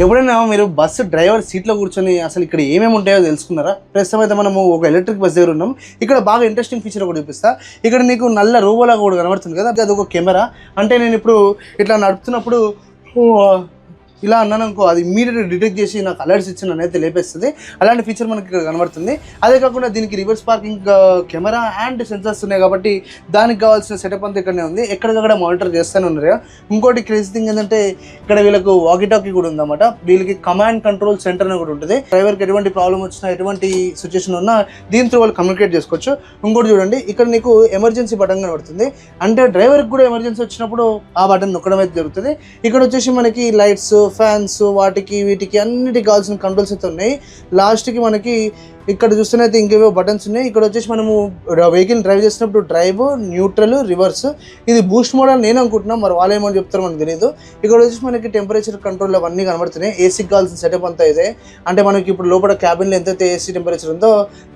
ఎప్పుడైనా మీరు bus driver సీట్లో కూర్చొని అసలు ఇక్కడ ఏమేమి ఉంటాయో తెలుసుకున్నారా? ప్రస్తుతం అయితే మనము ఒక ఎలక్ట్రిక్ బస్ దగ్గర ఉన్నాం. ఇక్కడ బాగా ఇంట్రెస్టింగ్ ఫీచర్ ఒకటి చూపిస్తా. ఇక్కడ నీకు నల్ల రోబోలాగా కూడా కనబడుతుంది కదా, అది ఒక కెమెరా. అంటే నేను ఇప్పుడు ఇట్లా నడుపుతున్నప్పుడు ఇలా అన్నాను అనుకో, అది ఇమీడియట్గా డిటెక్ట్ చేసి నాకు అలర్ట్స్ ఇచ్చి నన్ను అయితే లేపేస్తుంది. అలాంటి ఫీచర్ మనకి ఇక్కడ కనబడుతుంది. అదే కాకుండా దీనికి reverse parking camera and sensors ఉన్నాయి కాబట్టి దానికి కావాల్సిన సెటప్ అంతా ఇక్కడనే ఉంది. ఎక్కడికక్కడ మానిటర్ చేస్తూనే ఉన్నారు. ఇంకోటి క్రేజీ థింగ్ ఏంటంటే ఇక్కడ వీళ్ళకు వాకీ టాకీ కూడా ఉందన్నమాట. వీళ్ళకి కమాండ్ కంట్రోల్ సెంటర్ అని కూడా ఉంటుంది. డ్రైవర్కి ఎటువంటి ప్రాబ్లం వచ్చినా, ఎటువంటి సిచ్యువేషన్ ఉన్నా దీని త్రూ వాళ్ళు కమ్యూనికేట్ చేసుకోవచ్చు. ఇంకోటి చూడండి, ఇక్కడ నీకు ఎమర్జెన్సీ బటన్ కనబడుతుంది. అంటే డ్రైవర్కి కూడా ఎమర్జెన్సీ వచ్చినప్పుడు ఆ బటన్ నొక్కడం అయితే జరుగుతుంది. ఇక్కడ వచ్చేసి మనకి లైట్స్, ఫ్యాన్స్, వాటికి వీటికి అన్నిటికి కావాల్సిన కంట్రోల్స్ అయితే ఉన్నాయి. లాస్ట్కి మనకి ఇక్కడ చూస్తేనైతే ఇంకేవో బటన్స్ ఉన్నాయి. ఇక్కడ వచ్చేసి మనము వెహికల్ డ్రైవ్ చేసినప్పుడు డ్రైవ్, న్యూట్రల్, రివర్స్, ఇది బూస్ట్ మోడ్ అని నేను అనుకుంటున్నాం. మరి వాళ్ళు ఏమని చెప్తారో మనకు తెలియదు. ఇక్కడ వచ్చేసి మనకి టెంపరేచర్ కంట్రోల్ అవన్నీ కనబడుతున్నాయి. ఏసీకి కావాల్సిన సెటప్ అంతా ఇదే. అంటే మనకి ఇప్పుడు లోపల క్యాబిన్లో ఎంతైతే ఏసీ టెంపరేచర్ ఉందో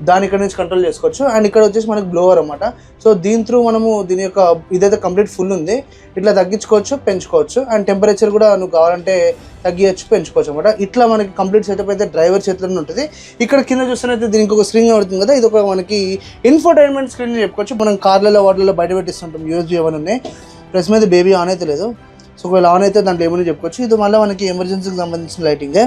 దాని ఇక్కడ నుంచి కంట్రోల్ చేసుకోవచ్చు. అండ్ ఇక్కడ వచ్చేసి మనకి బ్లోవర్ అనమాట. సో దీని త్రూ మనము దీని యొక్క ఇదైతే కంప్లీట్ ఫుల్ ఉంది, ఇట్లా తగ్గించుకోవచ్చు, పెంచుకోవచ్చు. అండ్ టెంపరేచర్ కూడా నువ్వు కావాలంటే తగ్గించచ్చు, పెంచుకోవచ్చు అనమాట. ఇట్లా మనకి కంప్లీట్ సెటప్ అయితే డ్రైవర్ చేతిలోనే ఉంటుంది. ఇక్కడ కింద చూస్తున్నైతే దీనికి ఒక స్క్రీన్ పడుతుంది కదా, ఇది ఒక మనకి ఇన్ఫోటైన్మెంట్ స్క్రీన్ చెప్పుకోవచ్చు. మనం కార్లలో వాటిల్లో బయట పెట్టిస్తుంటాం, యూఎస్బీ ఏమైనా ఉన్నాయి. ప్లస్ మీద బేబీ ఆన్ అయితే లేదు. సో ఒకవేళ ఆన్ అయితే దాంట్లో ఏమైనా చెప్పుకోవచ్చు. ఇది మళ్ళీ మనకి ఎమర్జెన్సీకి సంబంధించిన లైటింగే.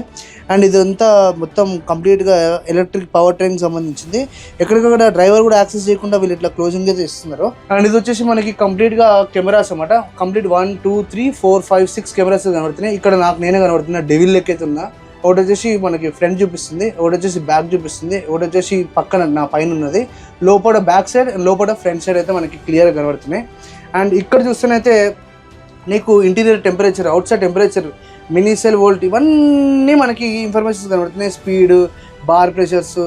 అండ్ ఇదంతా మొత్తం కంప్లీట్గా ఎలక్ట్రిక్ పవర్ ట్రైన్కి సంబంధించింది. ఎక్కడికక్కడ డ్రైవర్ కూడా యాక్సెస్ చేయకుండా వీళ్ళు ఇట్లా క్లోజింగ్ అయితే ఇస్తున్నారు. అండ్ ఇది వచ్చేసి మనకి కంప్లీట్గా కెమెరాస్ అనమాట. కంప్లీట్ 1 2 3 4 5 6 కెమెరాస్ కనబడుతున్నాయి. ఇక్కడ నాకు నేనే కనబడుతున్నా, డెవిల్ లెక్క అయితే ఉన్నా. ఒకటి వచ్చేసి మనకి ఫ్రంట్ చూపిస్తుంది, ఒకటి వచ్చేసి బ్యాక్ చూపిస్తుంది, ఒకటి వచ్చేసి పక్కన నా పైన ఉన్నది. లోపల బ్యాక్ సైడ్, లోపల ఫ్రంట్ సైడ్ అయితే మనకి క్లియర్గా కనబడుతున్నాయి. అండ్ ఇక్కడ చూస్తేనైతే నీకు interior temperature, out side temperature, mini cell volt, ఇవన్నీ మనకి ఇన్ఫర్మేషన్స్ కనబడుతున్నాయి. స్పీడ్, బార్ ప్రెషర్స్,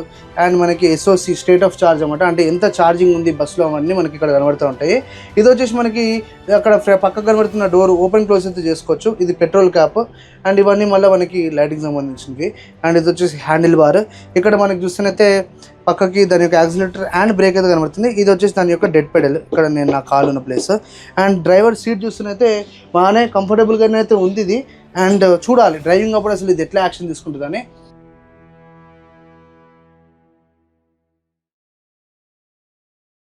అండ్ మనకి ఎస్ఓసి స్టేట్ ఆఫ్ ఛార్జ్ అనమాట. అంటే ఎంత ఛార్జింగ్ ఉంది బస్సులో అవన్నీ మనకి ఇక్కడ కనబడుతూ ఉంటాయి. ఇది వచ్చేసి మనకి అక్కడ పక్కకు కనబడుతున్న డోర్ ఓపెన్ క్లోజ్ అయితే చేసుకోవచ్చు. ఇది పెట్రోల్ క్యాప్. అండ్ ఇవన్నీ మళ్ళీ మనకి లైటింగ్ సంబంధించినవి. అండ్ ఇది వచ్చేసి హ్యాండిల్ బార్. ఇక్కడ మనకి చూస్తేనైతే పక్కకి దాని యొక్క యాక్సిలేటర్ అండ్ బ్రేక్ అయితే కనబడుతుంది. ఇది వచ్చేసి దాని యొక్క డెడ్ పెడల్, ఇక్కడ నేను నా కాలు ఉన్న ప్లేస్. అండ్ డ్రైవర్ సీట్ చూస్తేనైతే బాగానే కంఫర్టబుల్గానే అయితే ఉంది ఇది. అండ్ చూడాలి డ్రైవింగ్ అప్పుడు అసలు ఇది ఎట్లా యాక్షన్ తీసుకుంటుందని.